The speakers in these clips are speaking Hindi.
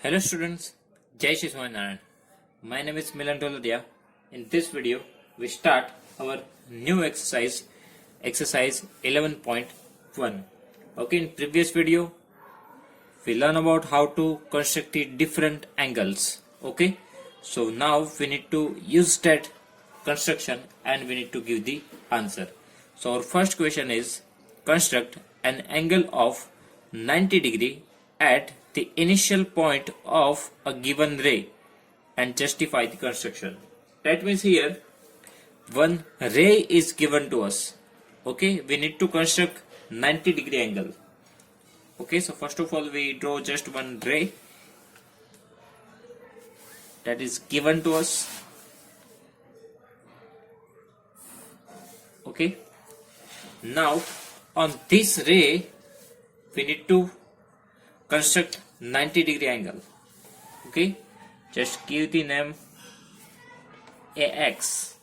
Hello students, Jai Shri Swaminarayan. My name is Milan Tolodia. In this video, we start our new exercise, exercise 11.1. Okay, in previous video, we learn about how to construct the different angles. Okay, so now we need to use that construction and we need to give the answer. So our first question is, construct an angle of 90 degree at the initial point of a given ray and justify the construction. That means here one ray is given to us. Okay, we need to construct 90 degree angle. Okay, so first of all we draw just one ray that is given to us. Okay, now on this ray we need to construct 90 degree angle. Okay, just give the name AX.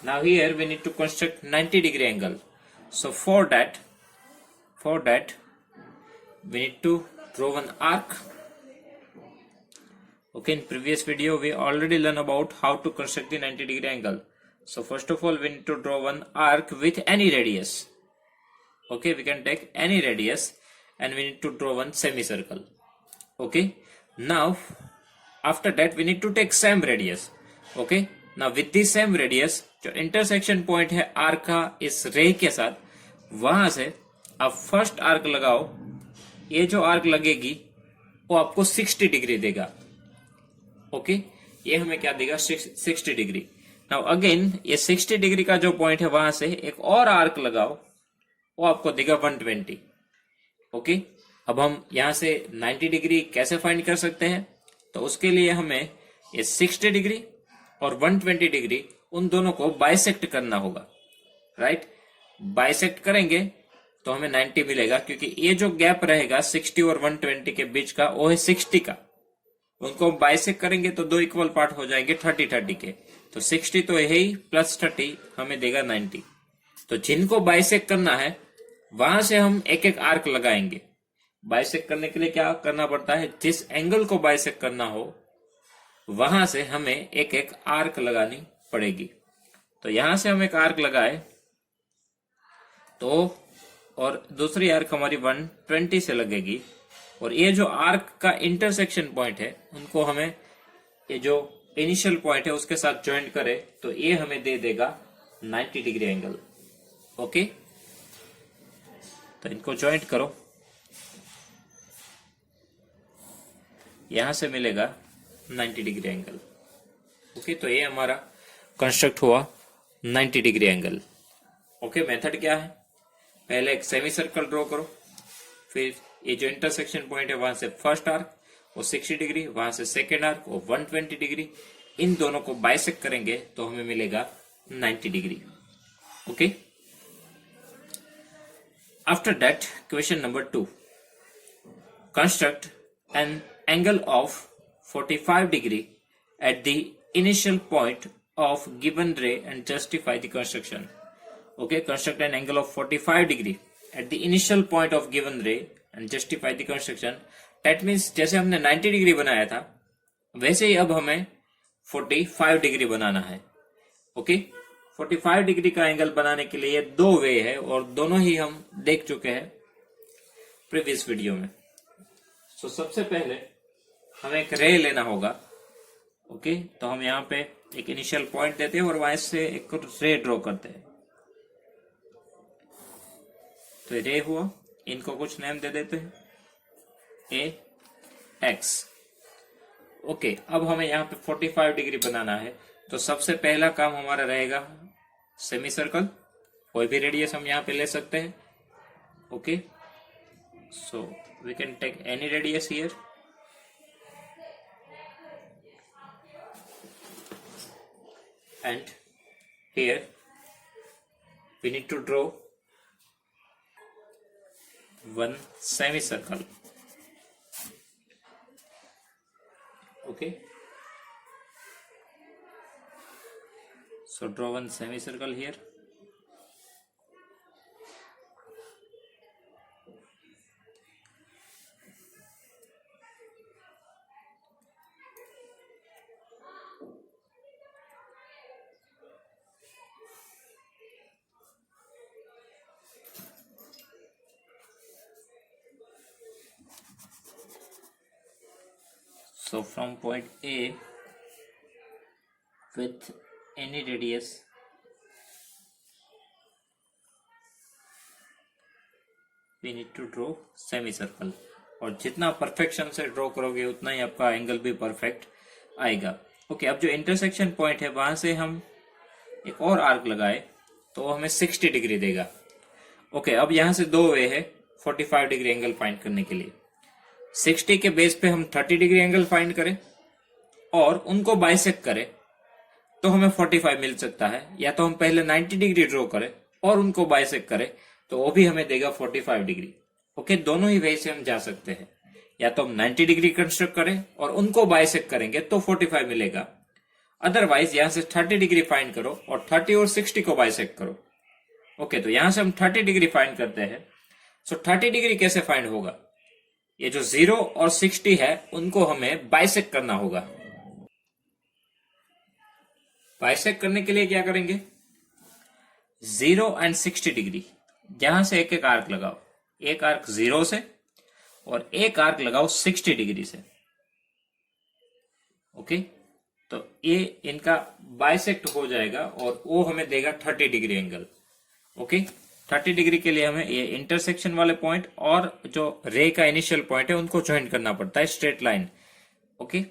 Now here we need to construct 90 degree angle. So for that we need to draw one arc. Okay, in previous video we already learned about how to construct the 90 degree angle. So first of all we need to draw one arc with any radius. Okay, we can take any radius and we need to draw one semicircle. Okay, now after that we need to take same radius. Okay, now with this same radius जो इंटरसेक्शन पॉइंट है आर्क का इस रे के साथ, वहां से आप फर्स्ट आर्क लगाओ. ये जो आर्क लगेगी वो आपको 60 डिग्री देगा. ओके, ये हमें क्या देगा, 60 डिग्री. नाउ अगेन ये 60 डिग्री का जो पॉइंट है वहां से एक और आर्क लगाओ, वो आपको देगा 120. ओके, अब हम यहां से 90 डिग्री कैसे फाइंड कर सकते हैं, तो उसके लिए हमें ये 60 डिग्री और 120 डिग्री उन दोनों को बाइसेक्ट करना होगा. राइट, बाइसेक्ट करेंगे तो हमें 90 मिलेगा, क्योंकि ये जो गैप रहेगा 60 और 120 के बीच का वो है 60 का. उनको बाइसेक्ट करेंगे तो दो इक्वल पार्ट हो जाएंगे 30-30 के. तो 60 तो है ही, प्लस 30 हमें देगा 90. तो जिनको बाइसेक्ट करना है वहां से हम एक एक आर्क लगाएंगे. बाइसेक्ट करने के लिए क्या करना पड़ता है, जिस एंगल को बाइसेक्ट करना हो वहां से हमें एक एक आर्क लगानी पड़ेगी. तो यहां से हम एक आर्क लगाए तो, और दूसरी आर्क हमारी 120 से लगेगी, और ये जो आर्क का इंटरसेक्शन पॉइंट है उनको हमें ये जो इनिशियल पॉइंट है उसके साथ ज्वाइंट करें तो ये हमें दे देगा 90 डिग्री एंगल. ओके, तो इनको ज्वाइंट करो, यहां से मिलेगा 90 डिग्री एंगल. ओके, तो ये हमारा कंस्ट्रक्ट हुआ 90 डिग्री एंगल. ओके, मेथड क्या है, पहले एक सेमी सर्कल ड्रॉ करो, फिर ये जो इंटरसेक्शन पॉइंट है वहां से फर्स्ट आर्क वो 60 डिग्री, वहां से सेकेंड आर्क वो 120 डिग्री, इन दोनों को बाइसेक्ट करेंगे तो हमें मिलेगा 90 degree. Okay, after that question number 2, construct N angle of 45 degree at the initial point of given ray and justify the construction. Okay, construct an angle of 45 degree at the initial point of given ray and justify the construction. That means जैसे हमने 90 डिग्री बनाया था वैसे ही अब हमें 45 डिग्री बनाना है. ओके, 45 डिग्री का एंगल बनाने के लिए दो वे है और दोनों ही हम देख चुके हैं प्रीवियस वीडियो में. सो सबसे पहले हमें एक रे लेना होगा. ओके, तो हम यहाँ पे एक इनिशियल पॉइंट देते हैं और वहां से एक रे ड्रॉ करते हैं. तो रे हुआ, इनको कुछ नेम दे देते हैं, ए एक्स. ओके, अब हमें यहाँ पे 45 डिग्री बनाना है. तो सबसे पहला काम हमारा रहेगा सेमी सर्कल. कोई भी रेडियस हम यहाँ पे ले सकते हैं. Okay, so we can take any radius here. And here we need to draw one semicircle. Okay, so draw one semicircle here. So from point A with any radius we need to draw semicircle. और जितना परफेक्शन से ड्रॉ करोगे उतना ही आपका एंगल भी परफेक्ट आएगा. ओके, अब जो इंटरसेक्शन पॉइंट है वहां से हम एक और आर्क लगाए तो हमें 60 डिग्री देगा. ओके, अब यहां से दो वे है 45 डिग्री एंगल फाइंड करने के लिए. 60 के बेस पे हम 30 डिग्री एंगल फाइंड करें और उनको बाइसेक्ट करें तो हमें 45 मिल सकता है, या तो हम पहले 90 डिग्री ड्रॉ करें और उनको बाइसेक्ट करें तो वो भी हमें देगा 45 डिग्री. ओके, दोनों ही वे से हम जा सकते हैं. या तो हम 90 डिग्री कंस्ट्रक्ट करें और उनको बाइसेक्ट करेंगे तो 45 मिलेगा. अदरवाइज यहां से 30 डिग्री फाइंड करो और 30 और 60 को बाइसेक्ट करो. ओके, तो यहां से हम 30 डिग्री फाइंड करते हैं. सो 30 डिग्री कैसे फाइंड होगा? ये जो 0 और 60 है उनको हमें बाइसेक्ट करना होगा. बाइसेक्ट करने के लिए क्या करेंगे? 0 एंड 60 डिग्री यहां से एक एक आर्क लगाओ. एक आर्क 0 से और एक आर्क लगाओ 60 डिग्री से. ओके, तो ये इनका बाइसेक्ट हो जाएगा और वो हमें देगा 30 डिग्री एंगल. ओके, 30 डिग्री के लिए हमें ये इंटरसेक्शन वाले पॉइंट और जो रे का इनिशियल पॉइंट है उनको ज्वाइन करना पड़ता है स्ट्रेट लाइन. ओके,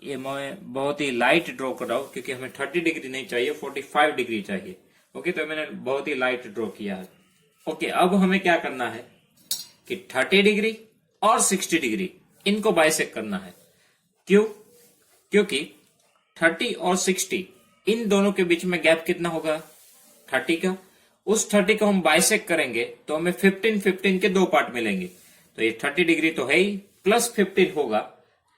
ये मैं बहुत ही लाइट ड्रॉ कर रहा हूं क्योंकि हमें 30 डिग्री नहीं चाहिए, 45 डिग्री चाहिए. ओके, तो मैंने बहुत ही लाइट ड्रॉ किया है. ओके, अब हमें क्या करना है कि 30 डिग्री और 60 डिग्री इनको बाइसेक्ट करना है. क्यों? क्योंकि 30 और 60 इन दोनों के बीच में गैप कितना होगा? 30 का. उस 30 को हम बाइसेक्ट करेंगे तो हमें 15 के दो पार्ट मिलेंगे. तो ये 30 डिग्री तो है ही, प्लस 15 होगा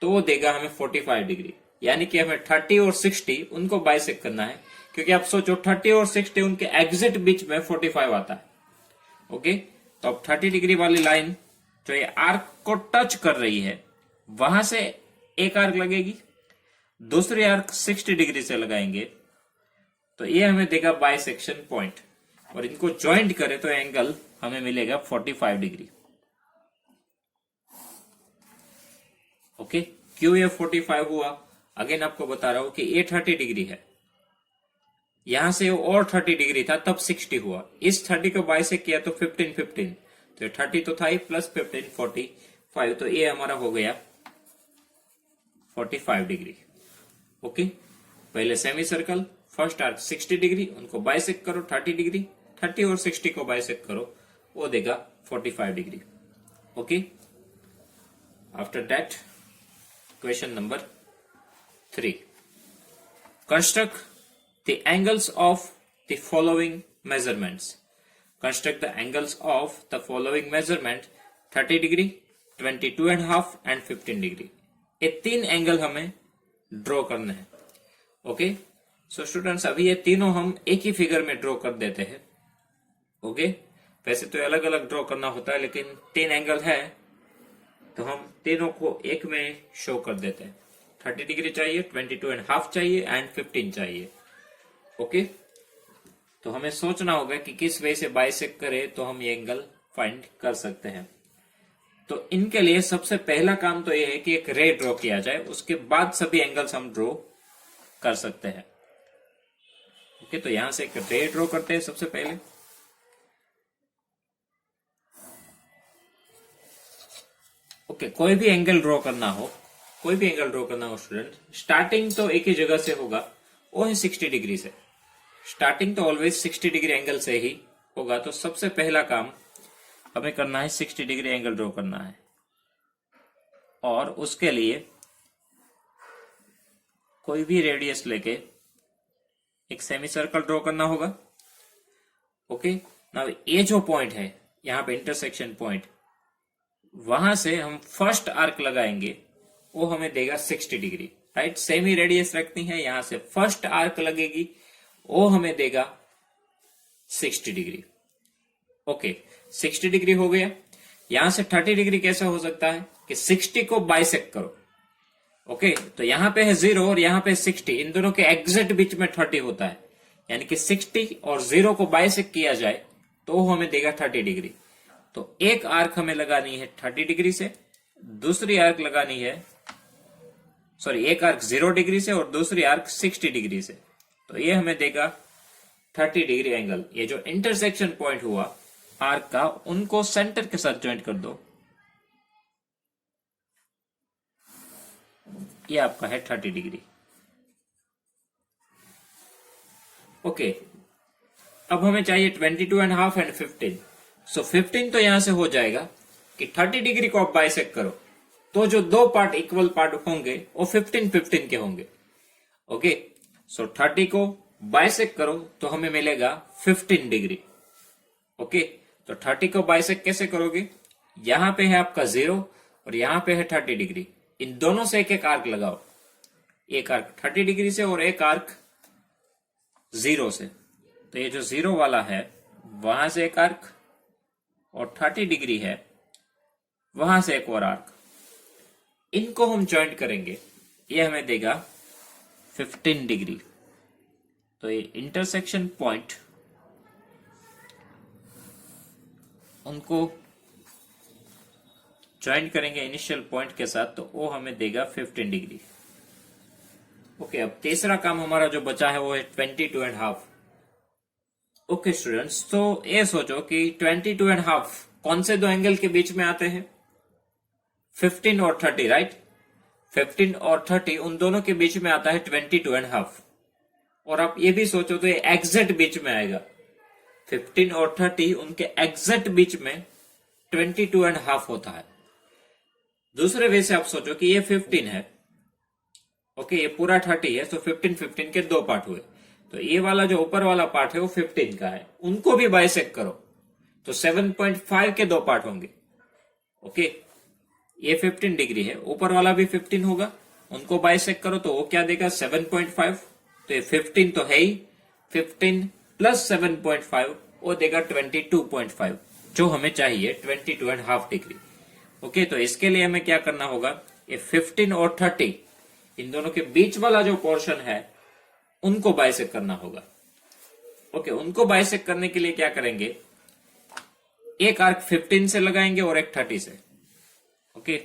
तो वो देगा हमें 45 डिग्री. यानी कि हमें 30 और 60 उनको बाइसेक्ट करना है, क्योंकि आप सोचो 30 और 60 उनके एग्जिट बीच में 45 आता है. ओके, तो अब 30 डिग्री वाली लाइन जो ये आर्क को टच कर रही है वहां से एक आर्क लगेगी, दूसरी आर्क 60 डिग्री से लगाएंगे तो ये हमें देगा बाइसेक्शन पॉइंट, और इनको ज्वाइंट करें तो एंगल हमें मिलेगा 45 डिग्री. ओके, क्यों ये 45 हुआ? अगेन आपको बता रहा हूं कि ये 30 डिग्री है, यहां से और 30 डिग्री था तब 60 हुआ. इस 30 को बाइसेक्ट किया तो 15, तो 30 तो था ही, प्लस 15 45, तो ये हमारा हो गया 45 डिग्री. ओके, पहले semi circle, first arc 60 degree, उनको बाइसेक्ट करो 30 डिग्री, 30 और 60 को बाइसेक्ट करो वो देगा 45 degree. Okay, after that question number 3. Construct the angles of the following measurements. Construct the angles of the following measurement: 30 degree, 22.5 and 15 degree. ये तीन एंगल हमें ड्रॉ करने हैं. ओके, सो स्टूडेंट्स अभी ये तीनों हम एक ही फिगर में ड्रॉ कर देते हैं. ओके, वैसे तो अलग अलग ड्रॉ करना होता है लेकिन तीन एंगल है तो हम तीनों को एक में शो कर देते हैं. 30 डिग्री चाहिए, 22.5 चाहिए एंड 15 चाहिए. ओके, तो हमें सोचना होगा कि किस वे से बाइसेक्ट करें तो हम ये एंगल फाइंड कर सकते हैं. तो इनके लिए सबसे पहला काम तो ये है कि एक रे ड्रॉ किया जाए, उसके बाद सभी एंगल्स हम ड्रॉ कर सकते हैं. ओके, तो यहां से एक रे ड्रॉ करते हैं सबसे पहले. ओके, कोई भी एंगल ड्रॉ करना हो स्टूडेंट, स्टार्टिंग तो एक ही जगह से होगा, वो है 60 डिग्री से. स्टार्टिंग तो ऑलवेज 60 डिग्री एंगल से ही होगा. तो सबसे पहला काम हमें करना है 60 डिग्री एंगल ड्रॉ करना है, और उसके लिए कोई भी रेडियस लेके एक सेमी सर्कल ड्रॉ करना होगा. ओके, नाउ ये जो पॉइंट है यहाँ पे इंटरसेक्शन पॉइंट, वहां से हम फर्स्ट आर्क लगाएंगे वो हमें देगा 60 डिग्री. राइट, सेमी रेडियस रखनी है, यहां से फर्स्ट आर्क लगेगी वो हमें देगा 60 डिग्री. ओके, 60 डिग्री हो गया. यहां से 30 डिग्री कैसे हो सकता है कि 60 को बाइसेक्ट करो. ओके, तो यहां पे है 0 और यहां पे 60, इन दोनों के एग्जैक्ट बीच में 30 होता है, यानी कि 60 और 0 को बाइसेक्ट किया जाए तो वो हमें देगा 30 डिग्री. तो एक आर्क हमें लगानी है 30 डिग्री से दूसरी आर्क लगानी है, सॉरी एक आर्क 0 डिग्री से और दूसरी आर्क 60 डिग्री से, तो ये हमें देगा 30 डिग्री एंगल। ये जो इंटरसेक्शन पॉइंट हुआ आर्क का, उनको सेंटर के साथ ज्वाइंट कर दो, ये आपका है 30 डिग्री। ओके, अब हमें चाहिए 22.5 एंड 15। सो 15 तो यहां से हो जाएगा कि 30 डिग्री को आप बाइसेक्ट करो तो जो दो पार्ट इक्वल पार्ट होंगे वो 15-15 के होंगे। ओके, सो 30 को बाइसेक्ट करो तो हमें मिलेगा 15 डिग्री। ओके, तो 30 को बाइसेक्ट कैसे करोगे, यहां पे है आपका 0 और यहां पे है 30 डिग्री, इन दोनों से एक एक आर्क लगाओ, एक आर्क 30 डिग्री से और एक आर्क 0 से। तो ये जो 0 वाला है वहां से एक आर्क और 30 डिग्री है वहां से एक और आर्क, इनको हम ज्वाइंट करेंगे, ये हमें देगा 15 डिग्री। तो ये इंटरसेक्शन पॉइंट उनको ज्वाइंट करेंगे इनिशियल पॉइंट के साथ, तो वो हमें देगा 15 डिग्री। ओके, अब तीसरा काम हमारा जो बचा है वो है 22.5। ओके स्टूडेंट्स, तो ये सोचो कि 22.5 कौन से दो एंगल के बीच में आते हैं, 15 और 30, राइट। 15 और 30 उन दोनों के बीच में आता है 22.5। और आप ये भी सोचो तो ये एग्जैक्ट बीच में आएगा, 15 और 30 उनके एग्जैक्ट बीच में 22.5 होता है। दूसरे वे से आप सोचो कि ये 15 है, ओके, ये पूरा 30 है, तो 15 के दो पार्ट हुए, तो ये वाला जो ऊपर वाला पार्ट है वो 15 का है, उनको भी बाइसेक्ट करो तो 7.5 के दो पार्ट होंगे। ओके, ये 15 डिग्री है, ऊपर वाला भी 15 होगा, उनको बाइसेक्ट करो तो वो क्या देगा 7.5। तो ये 15 तो है ही, 15 प्लस 7.5 वो देगा 22.5, जो हमें चाहिए 22.5 डिग्री। ओके, तो इसके लिए हमें क्या करना होगा, ये 15 और 30 इन दोनों के बीच वाला जो पोर्शन है उनको बाइसेक्ट करना होगा। ओके, उनको बाइसेक्ट करने के लिए क्या करेंगे, एक आर्क 15 से लगाएंगे और एक 30 से। ओके,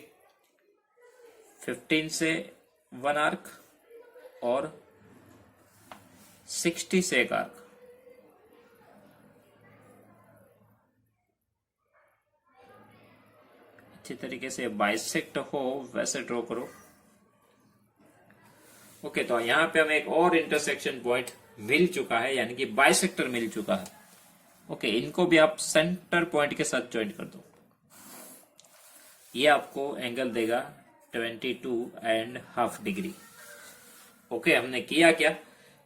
15 से वन आर्क और 60 से एक आर्क। अच्छी तरीके से बाइसेक्ट हो वैसे ड्रॉ करो। ओके, तो यहां पे हमें एक और इंटरसेक्शन पॉइंट मिल चुका है, यानी कि बाइसेक्टर मिल चुका है। ओके, इनको भी आप सेंटर पॉइंट के साथ ज्वाइंट कर दो, ये आपको एंगल देगा 22.5 डिग्री। ओके, हमने किया क्या,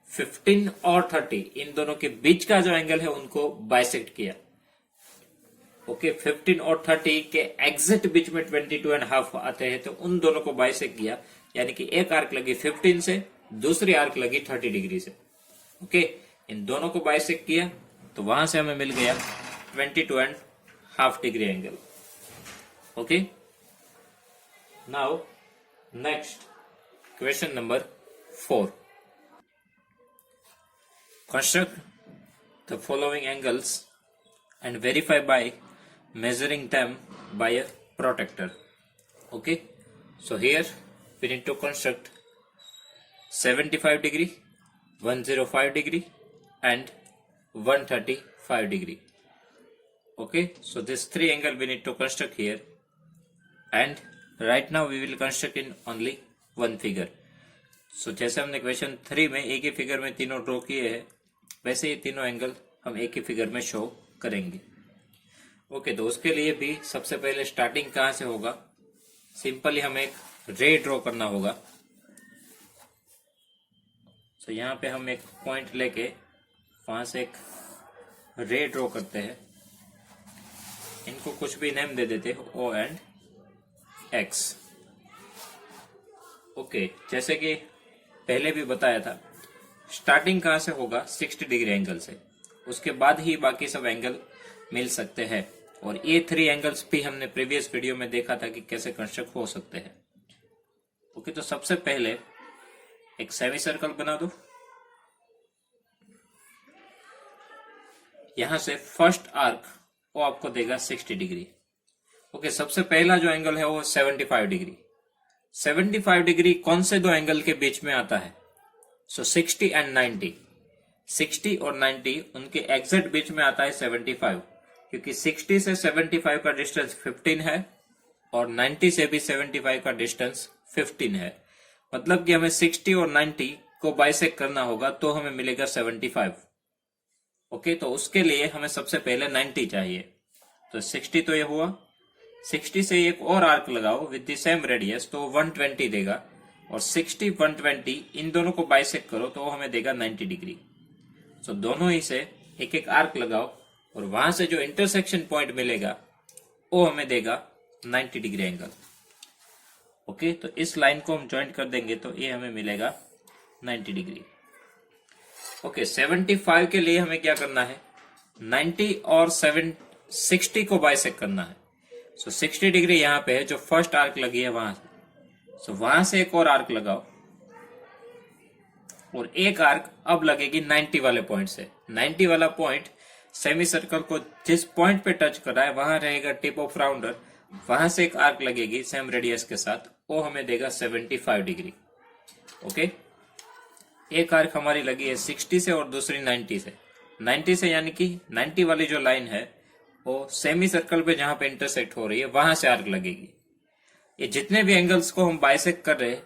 15 और 30 इन दोनों के बीच का जो एंगल है उनको बाइसेक्ट किया। ओके, 15 और 30 के एग्जैक्ट बीच में 22.5 आते हैं, तो उन दोनों को बाइसेक्ट किया, यानी कि एक आर्क लगी 15 से, दूसरी आर्क लगी 30 डिग्री से। ओके, इन दोनों को बाइसेक्ट किया तो वहां से हमें मिल गया 22.5 degree angle. Okay, now next question number 4। Construct the following angles and verify by measuring them by a protractor. Okay, so here we need to construct 75 degree, 105 degree and 135 degree. Okay, so this three angle we need to construct here, and right now we will construct in only one figure. So जैसे हमने क्वेश्चन 3 में एक ही फिगर में तीनों ड्रॉ किए हैं, वैसे ये तीनों एंगल हम एक ही फिगर में शो करेंगे। ओके, तो उसके लिए भी सबसे पहले स्टार्टिंग कहां से होगा, सिंपली हमें एक रे ड्रॉ करना होगा। तो यहां पे हम एक पॉइंट लेके वहां से एक रे ड्रॉ करते हैं, इनको कुछ भी नेम दे देते हैं, O एंड X। ओके, जैसे कि पहले भी बताया था, स्टार्टिंग कहां से होगा, 60 डिग्री एंगल से, उसके बाद ही बाकी सब एंगल मिल सकते हैं। और ये 3 एंगल्स भी हमने प्रीवियस वीडियो में देखा था कि कैसे कंस्ट्रक्ट हो सकते हैं। ओके, तो सबसे पहले एक सेमी सर्कल बना दो, यहां से फर्स्ट आर्क वो आपको देगा 60 डिग्री। ओके, सबसे पहला जो एंगल है वो 75 डिग्री। 75 डिग्री कौन से दो एंगल के बीच में आता है? सो 60 एंड 90, 60 और 90 उनके एग्जैक्ट बीच में आता है 75, क्योंकि 60 से 75 का डिस्टेंस 15 है और 90 से भी 75 का डिस्टेंस 15 है। मतलब कि हमें 60 और 90 को बाइसेक्ट करना होगा तो हमें मिलेगा 75। ओके, तो उसके लिए हमें सबसे पहले 90 चाहिए। तो 60 तो ये हुआ, 60 से एक और आर्क लगाओ विद द सेम रेडियस तो 120 देगा, और 60 120 इन दोनों को बाइसेक्ट करो तो हमें देगा 90 डिग्री। सो दोनों ही से एक एक आर्क लगाओ और वहां से जो इंटरसेक्शन पॉइंट मिलेगा वो हमें देगा 90 डिग्री एंगल। ओके, तो इस लाइन को हम ज्वाइन कर देंगे तो ये हमें मिलेगा 90 डिग्री। ओके, 75 के लिए हमें क्या करना है? 90 और 60 को बाइसेक्ट करना है। सो 60 डिग्री यहाँ पे है, जो फर्स्ट आर्क लगी है वहां से। सो वहां से एक और आर्क लगाओ और एक आर्क अब लगेगी 90 वाले पॉइंट से। 90 वाला पॉइंट सेमी सर्कल को जिस पॉइंट पे टच कर रहा है वहां रहेगा टिप ऑफ राउंडर, वहां से एक आर्क लगेगी सेम रेडियस के साथ, वो हमें देगा 75 डिग्री। ओके, एक आर्क हमारी लगी है 60 से और दूसरी 90 से। 90 से यानी कि 90 वाली जो लाइन है वो सेमी सर्कल पे जहां पे इंटरसेक्ट हो रही है वहां से आर्क लगेगी। ये जितने भी एंगल्स को हम बाइसेक्ट कर रहे हैं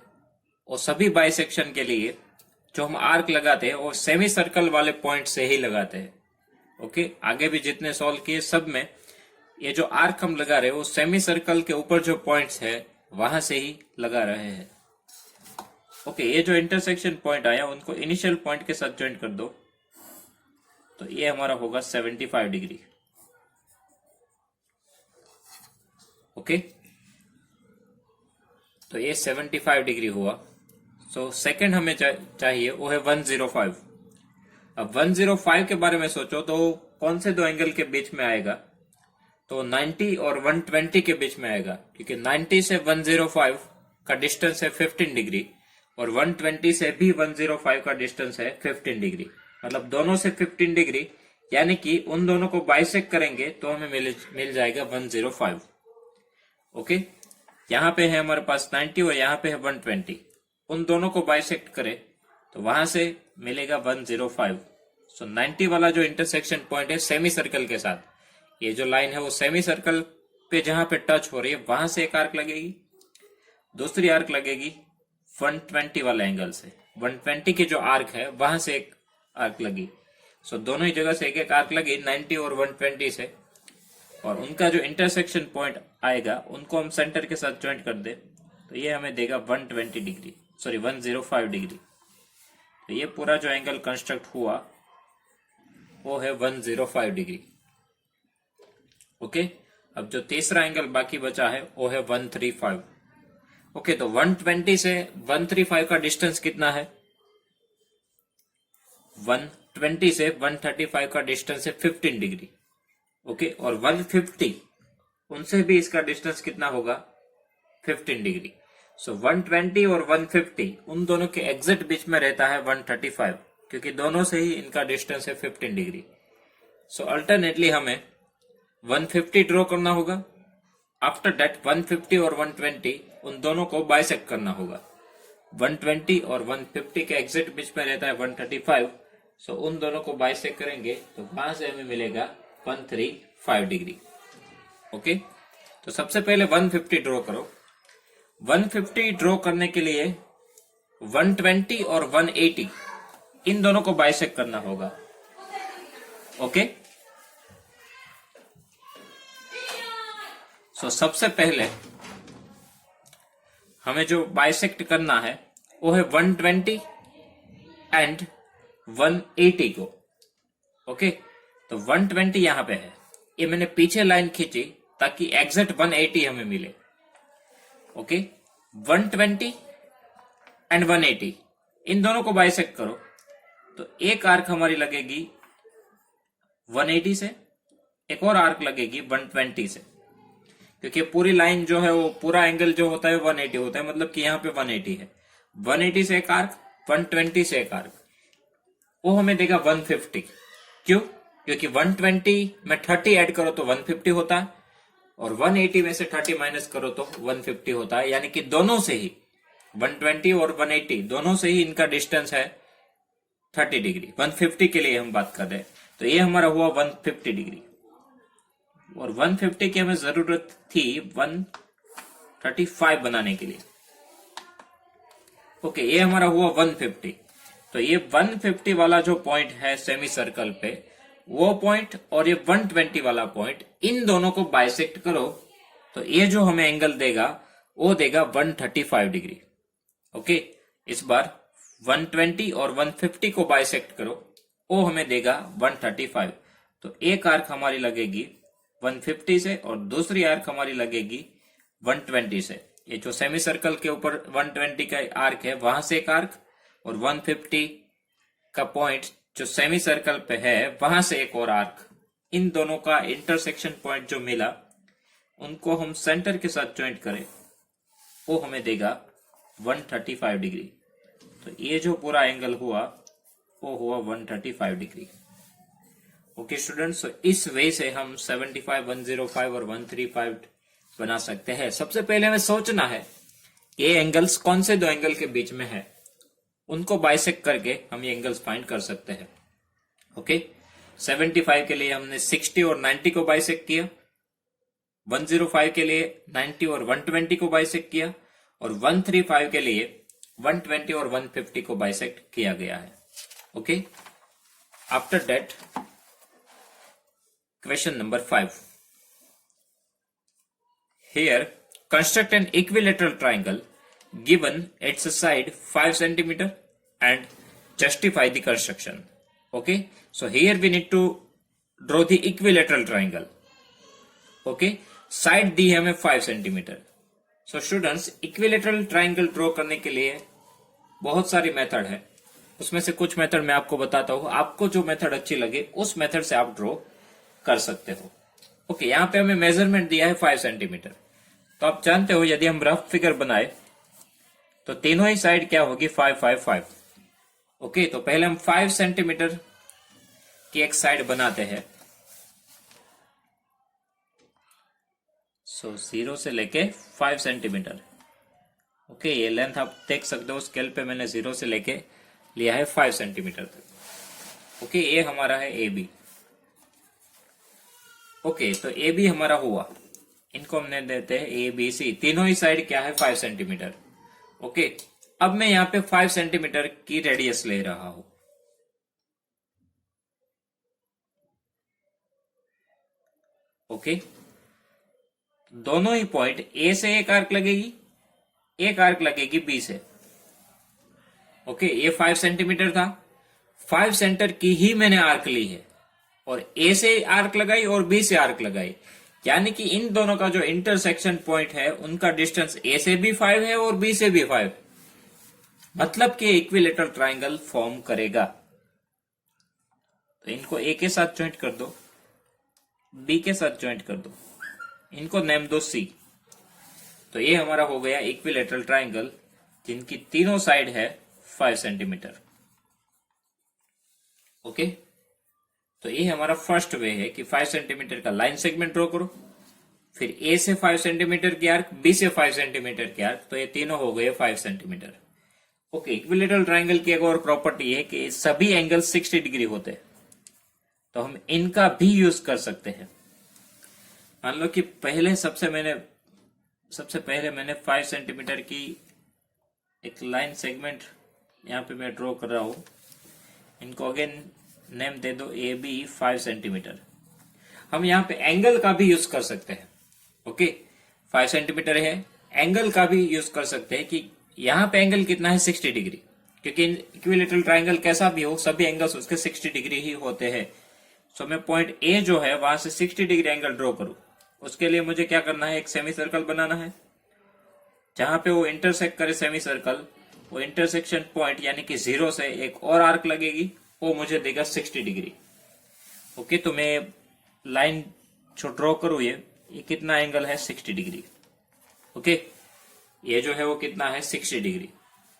वो सभी बाइसेक्शन के लिए जो हम आर्क लगाते हैं वो सेमी सर्कल वाले पॉइंट से ही लगाते हैं। ओके, आगे भी जितने सॉल्व किए सब में ये जो आर्क हम लगा रहे हैं वो सेमी सर्कल के ऊपर जो पॉइंट्स है वहां से ही लगा रहे हैं। ओके, ये जो इंटरसेक्शन पॉइंट आया उनको इनिशियल पॉइंट के साथ ज्वाइन कर दो तो ये हमारा होगा 75 डिग्री। ओके, तो ये 75 डिग्री हुआ। सो सेकंड हमें चाहिए वो है 105। अब 105 के बारे में सोचो तो कौन से दो एंगल के बीच में आएगा? तो 90 और 120 के बीच में आएगा, क्योंकि 90 से 105 का डिस्टेंस है 15 डिग्री और 120 से भी 105 का डिस्टेंस है 15 डिग्री। मतलब दोनों से 15 डिग्री, यानी कि उन दोनों को बाइसेक्ट करेंगे तो हमें मिल जाएगा 105। ओके, यहाँ पे है हमारे पास 90 और यहाँ पे है 120, उन दोनों को बाइसेक्ट करें तो वहां से मिलेगा 105। सो 90 वाला जो इंटरसेक्शन पॉइंट है सेमी सर्कल के साथ, ये जो लाइन है वो सेमी सर्कल पे जहां पे टच हो रही है वहां से एक आर्क लगेगी, दूसरी आर्क लगेगी 120 वाले एंगल से। 120 की जो आर्क है वहां से एक आर्क लगी। सो दोनों ही जगह से एक एक आर्क लगी 90 और 120 से, और उनका जो इंटरसेक्शन पॉइंट आएगा उनको हम सेंटर के साथ ज्वाइंट कर दे तो ये हमें देगा 120 डिग्री, सॉरी 105 डिग्री। तो ये पूरा जो एंगल कंस्ट्रक्ट हुआ वो है 105 डिग्री। ओके, अब जो तीसरा एंगल बाकी बचा है वो है 135। ओके, तो 120 से 135 का डिस्टेंस कितना है? 120 से 135 का डिस्टेंस है 15 डिग्री। ओके, और 150 उनसे भी इसका डिस्टेंस कितना होगा? 15 डिग्री। सो 120 और 150 उन दोनों के एग्जैक्ट बीच में रहता है 135, क्योंकि दोनों से ही इनका डिस्टेंस है 15 डिग्री। सो अल्टरनेटली हमें 150 ड्रॉ करना होगा, आफ्टर दैट 150 और 120 उन दोनों को बाइसेक्ट करना होगा। 120 और 150 के एग्जैक्ट बीच में रहता है 135, सो उन दोनों को बाइसेक्ट करेंगे तो वहां से हमें मिलेगा 135 डिग्री। ओके, तो सबसे पहले 150 ड्रॉ करो। 150 ड्रॉ करने के लिए 120 और 180 इन दोनों को बाइसेक्ट करना होगा। ओके, सो सबसे पहले हमें जो बाइसेक्ट करना है वो है 120 एंड 180 को। ओके, तो 120 यहां पे है, ये मैंने पीछे लाइन खींची ताकि एग्जैक्ट 180 हमें मिले। ओके, 120 एंड 180 इन दोनों को बाइसेक्ट करो तो एक आर्क हमारी लगेगी 180 से, एक और आर्क लगेगी 120 से, क्योंकि पूरी लाइन जो है वो पूरा एंगल जो होता है 180 होता है, मतलब कि यहाँ पे 180 है। 180 से एक आर्क, 120 से एक आर्क, वो हमें देगा 150। क्यों? क्योंकि 120 में 30 ऐड करो तो 150 होता है, और 180 में से 30 माइनस करो तो 150 होता है, यानी कि दोनों से ही 120 और 180 दोनों से ही इनका डिस्टेंस है 30 डिग्री। 150 के लिए हम बात कर रहे हैं, तो ये हमारा हुआ 150 डिग्री, और 150 की हमें जरूरत थी 135 बनाने के लिए। ओके, ये हमारा हुआ 150। तो ये 150 वाला जो पॉइंट है सेमी सर्कल पे, वो पॉइंट और ये 120 वाला पॉइंट, इन दोनों को बाइसेक्ट करो तो ये जो हमें एंगल देगा वो देगा 135 डिग्री। ओके, इस बार 120 और 150 को बाइसेक्ट करो, वो हमें देगा 135। तो एक आर्क हमारी लगेगी 150 से और दूसरी आर्क हमारी लगेगी 120 से। ये जो सेमी सर्कल के ऊपर 120 का आर्क है वहां से एक आर्क, और 150 का पॉइंट जो सेमी सर्कल पे है वहां से एक और आर्क। इन दोनों का इंटरसेक्शन पॉइंट जो मिला उनको हम सेंटर के साथ ज्वाइंट करें, वो हमें देगा 135 डिग्री। तो ये जो पूरा एंगल हुआ वो हुआ 135 डिग्री। ओके स्टूडेंट्स, इस वे से हम 75, 105 और 135 बना सकते हैं। सबसे पहले हमें सोचना है ये एंगल्स कौन से दो एंगल के बीच में है, उनको बाइसेक्ट करके हम ये एंगल्स फाइंड कर सकते हैं। ओके, 75 के लिए हमने 60 और 90 को बाइसेक्ट किया, 105 के लिए 90 और 120 को बाइसेक्ट किया, और 135 के लिए 120 और 150 को बाइसेक्ट किया गया है। Okay, after that question number 5। Here, construct an equilateral triangle given its side 5 cm and justify the construction. Okay, so here we need to draw the equilateral triangle. Okay, side दी है हमें 5 cm. So students, equilateral triangle draw करने के लिए बहुत सारी मेथड है, उसमें से कुछ मेथड मैं आपको बताता हूँ। आपको जो मेथड अच्छी लगे उस मेथड से आप ड्रॉ कर सकते हो। ओके, यहाँ पे हमें मेजरमेंट दिया है 5 सेंटीमीटर। तो आप जानते हो यदि हम रफ फिगर बनाए तो तीनों ही साइड क्या होगी 5, 5, 5। ओके, तो पहले हम 5 सेंटीमीटर की एक साइड बनाते हैं। सो 0 से लेके 5 सेंटीमीटर। ओके, ये लेंथ आप देख सकते हो स्केल पे मैंने 0 से लेके लिया है 5 सेंटीमीटर तक। ओके, ये हमारा है ए बी। ओके, तो ए बी हमारा हुआ, इनको हमने देते हैं ए बी सी। तीनों ही साइड क्या है 5 सेंटीमीटर। ओके, अब मैं यहाँ पे 5 सेंटीमीटर की रेडियस ले रहा हूं। ओके, दोनों ही पॉइंट ए से एक आर्क लगेगी, एक आर्क लगेगी बी से। ओके, ये 5 सेंटीमीटर था, 5 सेंटर की ही मैंने आर्क ली है, और ए से आर्क लगाई और बी से आर्क लगाई, यानी कि इन दोनों का जो इंटरसेक्शन पॉइंट है उनका डिस्टेंस ए से भी 5 है और बी से भी 5, मतलब कि इक्विलेटरल ट्राइंगल फॉर्म करेगा। तो इनको ए के साथ ज्वाइंट कर दो, बी के साथ ज्वाइंट कर दो, इनको नेम दो सी। तो ये हमारा हो गया इक्विलेटरल ट्राइंगल जिनकी तीनों साइड है 5 सेंटीमीटर। ओके, तो ये हमारा फर्स्ट वे है कि 5 सेंटीमीटर का लाइन सेगमेंट ड्रॉ करो, फिर ए से 5 सेंटीमीटर की आर्क, बी से 5 सेंटीमीटर की आर्क, तो ये तीनों हो गए 5 सेंटीमीटर। ओके, इक्विलेटरल ट्राइंगल की एक और प्रॉपर्टी है कि सभी एंगल 60 डिग्री होते हैं, तो हम इनका भी यूज कर सकते हैं। मान लो कि सबसे पहले मैंने 5 सेंटीमीटर की एक लाइन सेगमेंट यहाँ पे मैं ड्रॉ कर रहा हूं। इनको अगेन नेम दे दो ए बी 5 सेंटीमीटर। हम यहाँ पे एंगल का भी यूज कर सकते हैं। ओके, 5 सेंटीमीटर है, एंगल का भी यूज कर सकते हैं कि यहाँ पे एंगल कितना है 60 डिग्री, क्योंकि इक्विलेटरल ट्राइंगल कैसा भी हो सभी एंगल्स उसके 60 डिग्री ही होते हैं। सो मैं पॉइंट ए जो है वहां से 60 डिग्री एंगल ड्रॉ करूं, उसके लिए मुझे क्या करना है, एक सेमी सर्कल बनाना है जहां पे वो इंटरसेक्ट करे सेमी सर्कल, वो इंटरसेक्शन पॉइंट यानी कि 0 से एक और आर्क लगेगी, वो मुझे देगा 60 डिग्री। ओके, तो मैं लाइन जो ड्रॉ करूं ये कितना एंगल है 60 डिग्री। ओके, ये जो है वो कितना है 60 डिग्री।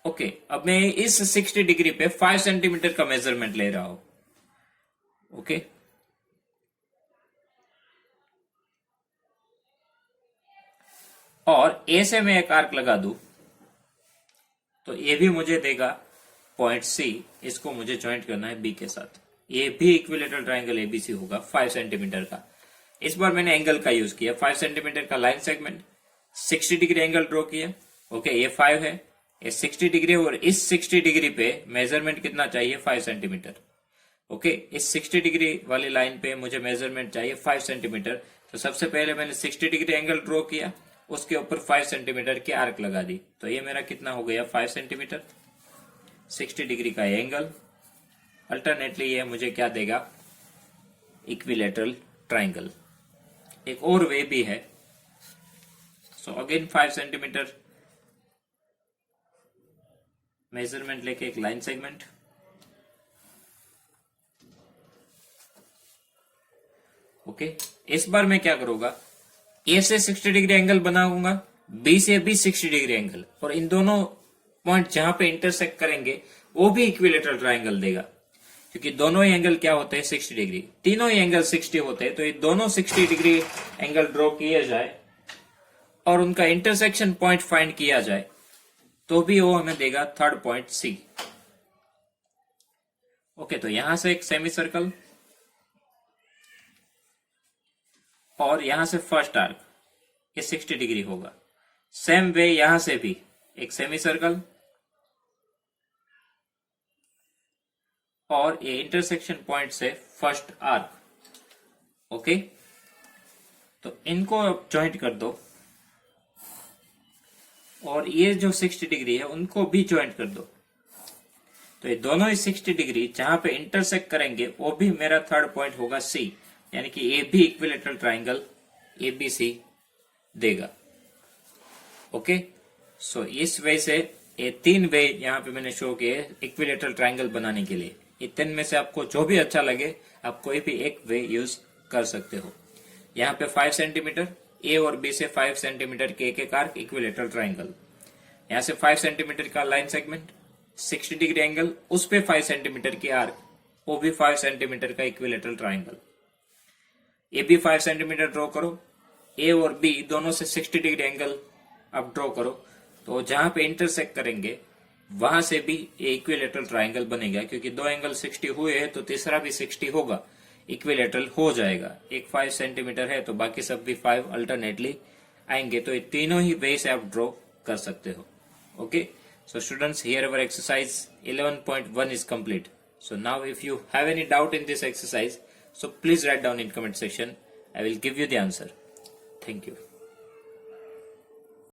ओके, अब मैं इस 60 डिग्री पे 5 सेंटीमीटर का मेजरमेंट ले रहा हूं। ओके, और ए से मैं एक आर्क लगा दूं तो ये भी मुझे देगा पॉइंट सी, इसको मुझे ज्वाइंट करना है बी के साथ। ये भी इक्विलेटरल ट्राइंगल एबीसी होगा 5 सेंटीमीटर का। इस बार मैंने एंगल का यूज किया, 5 सेंटीमीटर का line segment, 60 degree angle draw किया। ओके, ये 5 है, ये 60 डिग्री, और इस 60 डिग्री पे मेजरमेंट कितना चाहिए 5 सेंटीमीटर। ओके, इस 60 डिग्री वाली लाइन पे मुझे मेजरमेंट चाहिए 5 सेंटीमीटर। तो सबसे पहले मैंने 60 डिग्री एंगल ड्रॉ किया, उसके ऊपर 5 सेंटीमीटर की आर्क लगा दी, तो ये मेरा कितना हो गया 5 सेंटीमीटर। 60 डिग्री का एंगल, अल्टरनेटली ये मुझे क्या देगा, इक्विलेटरल ट्राइंगल। एक और वे भी है, सो अगेन 5 सेंटीमीटर मेजरमेंट लेके एक लाइन सेगमेंट, ओके। इस बार मैं क्या करूंगा, ए से 60 डिग्री एंगल बनाऊंगा, बी से भी 60 डिग्री एंगल, और इन दोनों पॉइंट जहां पे इंटरसेक्ट करेंगे वो भी इक्विलेटरल ट्राइंगल देगा, क्योंकि दोनों ही एंगल क्या होते हैं 60 डिग्री, तीनों ही एंगल 60 होते हैं। तो ये दोनों 60 डिग्री एंगल ड्रॉ किए जाए और उनका इंटरसेक्शन पॉइंट फाइंड किया जाए तो भी वो हमें देगा थर्ड पॉइंट सी। ओके, तो यहां से एक सेमी सर्कल और यहां से फर्स्ट आर्क, ये 60 डिग्री होगा। सेम वे यहां से भी एक सेमी सर्कल और ये इंटरसेक्शन पॉइंट से फर्स्ट आर्क। ओके, तो इनको ज्वाइंट कर दो और ये जो 60 डिग्री है उनको भी ज्वाइंट कर दो। तो ये दोनों ही 60 डिग्री जहां पे इंटरसेक्ट करेंगे वो भी मेरा थर्ड पॉइंट होगा सी, यानी कि ये भी इक्विलेटरल ट्राइंगल एबीसी देगा। ओके, सो इस वे से ये 3 वे यहाँ पे मैंने शो किए इक्विलेटरल ट्राइंगल बनाने के लिए। ये 3 में से आपको जो भी अच्छा लगे आप कोई भी एक वे यूज कर सकते हो। यहाँ पे 5 सेंटीमीटर, ए और बी से 5 सेंटीमीटर के एक आर्क, इक्विलेटरल ट्राइंगल। यहाँ से 5 सेंटीमीटर का लाइन सेगमेंट, 60 डिग्री एंगल, उस पे 5 सेंटीमीटर की आर्क, वो भी 5 सेंटीमीटर का इक्विलेटरल ट्राइंगल। ए भी 5 सेंटीमीटर ड्रॉ करो, ए और बी दोनों से 60 डिग्री एंगल आप ड्रॉ करो, तो जहां पे इंटरसेक्ट करेंगे वहां से भी इक्विलेटरल ट्राइंगल बनेगा, क्योंकि 2 एंगल 60 हुए हैं तो तीसरा भी 60 होगा, इक्विलेटरल हो जाएगा। एक 5 सेंटीमीटर है तो बाकी सब भी 5 अल्टरनेटली आएंगे। तो ये तीनों ही वे से आप ड्रॉ कर सकते हो। Okay, so students, here our exercise 11.1 is complete. So now if you have any doubt in this exercise, so please write down in comment section. I will give you the answer. Thank you.